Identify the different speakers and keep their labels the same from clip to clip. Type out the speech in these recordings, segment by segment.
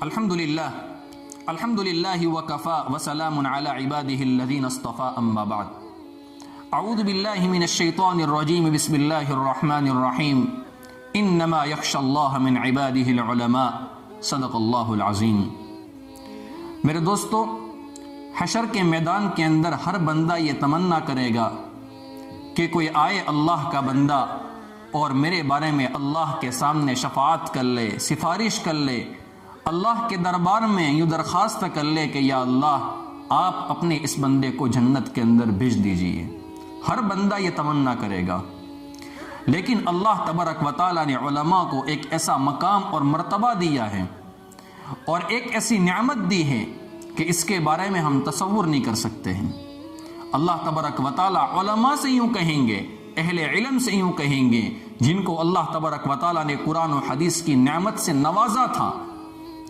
Speaker 1: الحمدللہ وکفا وسلام علی عبادہ الذین اصطفى اما بعد اعوذ باللہ من الشیطان الرجیم بسم اللہ الرحمن الرحیم انما یخشى اللہ من عبادہ العلماء صدق اللہ العظیم۔ میرے دوستو، حشر کے میدان کے اندر ہر بندہ یہ تمنا کرے گا کہ کوئی آئے اللہ کا بندہ اور میرے بارے میں اللہ کے سامنے شفاعت کر لے، سفارش کر لے، اللہ کے دربار میں یوں درخواست کر لے کہ یا اللہ آپ اپنے اس بندے کو جنت کے اندر بھیج دیجئے۔ ہر بندہ یہ تمنا کرے گا، لیکن اللہ تبارک و تعالیٰ نے علماء کو ایک ایسا مقام اور مرتبہ دیا ہے اور ایک ایسی نعمت دی ہے کہ اس کے بارے میں ہم تصور نہیں کر سکتے ہیں۔ اللہ تبارک و تعالیٰ علماء سے یوں کہیں گے، اہل علم سے یوں کہیں گے، جن کو اللہ تبارک و تعالیٰ نے قرآن و حدیث کی نعمت سے نوازا تھا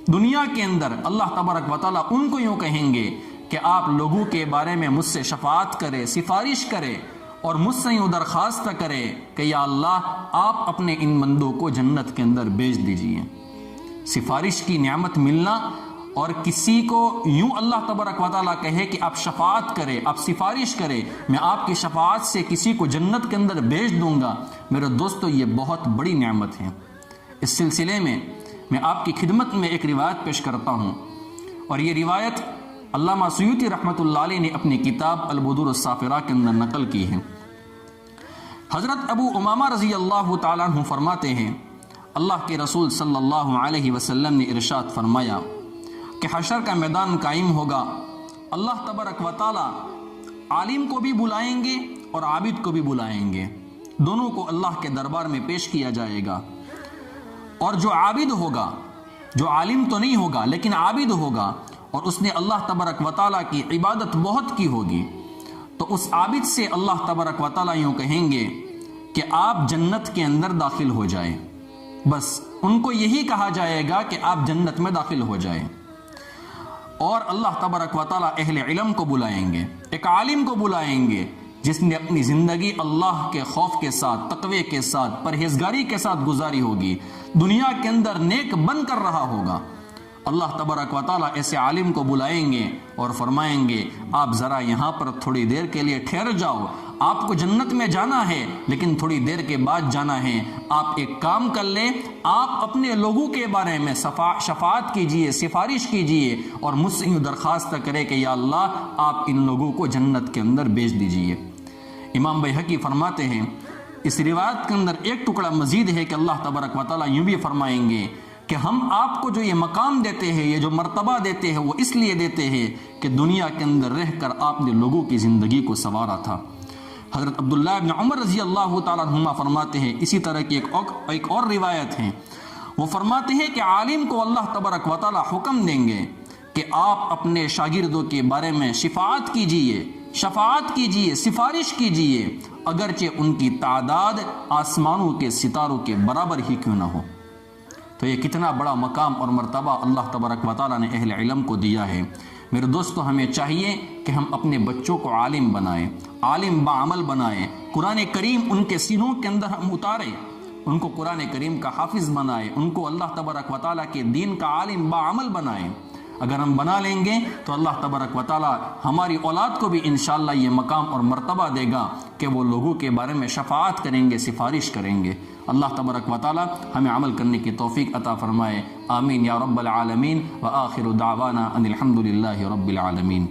Speaker 1: دنیا کے اندر، اللہ تبارک و تعالیٰ ان کو یوں کہیں گے کہ آپ لوگوں کے بارے میں مجھ سے شفاعت کرے، سفارش کرے اور مجھ سے یوں درخواست کرے کہ یا اللہ آپ اپنے ان بندوں کو جنت کے اندر بھیج دیجئے۔ سفارش کی نعمت ملنا اور کسی کو یوں اللہ تبارک و تعالیٰ کہے کہ آپ شفاعت کرے، آپ سفارش کرے، میں آپ کی شفاعت سے کسی کو جنت کے اندر بھیج دوں گا، میرے دوستو یہ بہت بڑی نعمت ہے۔ اس سلسلے میں آپ کی خدمت میں ایک روایت پیش کرتا ہوں، اور یہ روایت علامہ سیوطی رحمۃ اللہ علیہ نے اپنی کتاب البدور الصافرہ کے اندر نقل کی ہے۔ حضرت ابو امامہ رضی اللہ تعالیٰ عنہ فرماتے ہیں، اللہ کے رسول صلی اللہ علیہ وسلم نے ارشاد فرمایا کہ حشر کا میدان قائم ہوگا، اللہ تبارک و تعالیٰ عالم کو بھی بلائیں گے اور عابد کو بھی بلائیں گے، دونوں کو اللہ کے دربار میں پیش کیا جائے گا، اور جو عابد ہوگا، جو عالم تو نہیں ہوگا لیکن عابد ہوگا اور اس نے اللہ تبارک و تعالیٰ کی عبادت بہت کی ہوگی، تو اس عابد سے اللہ تبارک و تعالیٰ یوں کہیں گے کہ آپ جنت کے اندر داخل ہو جائیں۔ بس ان کو یہی کہا جائے گا کہ آپ جنت میں داخل ہو جائیں، اور اللہ تبارک و تعالیٰ اہل علم کو بلائیں گے، ایک عالم کو بلائیں گے جس نے اپنی زندگی اللہ کے خوف کے ساتھ، تقوی کے ساتھ، پرہیزگاری کے ساتھ گزاری ہوگی، دنیا کے اندر نیک بن کر رہا ہوگا۔ اللہ تبارک و تعالیٰ ایسے عالم کو بلائیں گے اور فرمائیں گے آپ ذرا یہاں پر تھوڑی دیر کے لیے ٹھہر جاؤ، آپ کو جنت میں جانا ہے لیکن تھوڑی دیر کے بعد جانا ہے، آپ ایک کام کر لیں، آپ اپنے لوگوں کے بارے میں شفاعت کیجئے، سفارش کیجئے اور مجھ سے یوں درخواست کرے کہ یا اللہ آپ ان لوگوں کو جنت کے اندر بھیج دیجئے۔ امام بیہقی فرماتے ہیں اس روایت کے اندر ایک ٹکڑا مزید ہے کہ اللہ تبارک و تعالیٰ یوں بھی فرمائیں گے کہ ہم آپ کو جو یہ مقام دیتے ہیں، یہ جو مرتبہ دیتے ہیں، وہ اس لیے دیتے ہیں کہ دنیا کے اندر رہ کر آپ نے لوگوں کی زندگی کو سنوارا تھا۔ حضرت عبداللہ بن عمر رضی اللہ تعالیٰ عنہما فرماتے ہیں، اسی طرح کی ایک اور روایت ہے، وہ فرماتے ہیں کہ عالم کو اللہ تبارک و تعالیٰ حکم دیں گے کہ آپ اپنے شاگردوں کے بارے میں شفاعت کیجئے، سفارش کیجئے، اگرچہ ان کی تعداد آسمانوں کے ستاروں کے برابر ہی کیوں نہ ہو۔ تو یہ کتنا بڑا مقام اور مرتبہ اللہ تبارک و تعالیٰ نے اہل علم کو دیا ہے۔ میرے دوستو، ہمیں چاہیے کہ ہم اپنے بچوں کو عالم بنائیں، عالم بعمل بنائیں، قرآن کریم ان کے سینوں کے اندر ہم اتاریں، ان کو قرآن کریم کا حافظ بنائیں، ان کو اللہ تبارک و تعالیٰ کے دین کا عالم بعمل بنائیں۔ اگر ہم بنا لیں گے تو اللہ تبارک و تعالیٰ ہماری اولاد کو بھی انشاءاللہ یہ مقام اور مرتبہ دے گا کہ وہ لوگوں کے بارے میں شفاعت کریں گے، سفارش کریں گے۔ اللہ تبارک و تعالیٰ ہمیں عمل کرنے کی توفیق عطا فرمائے، آمین یا رب العالمین، وآخر دعوانا ان الحمد للہ رب العالمین۔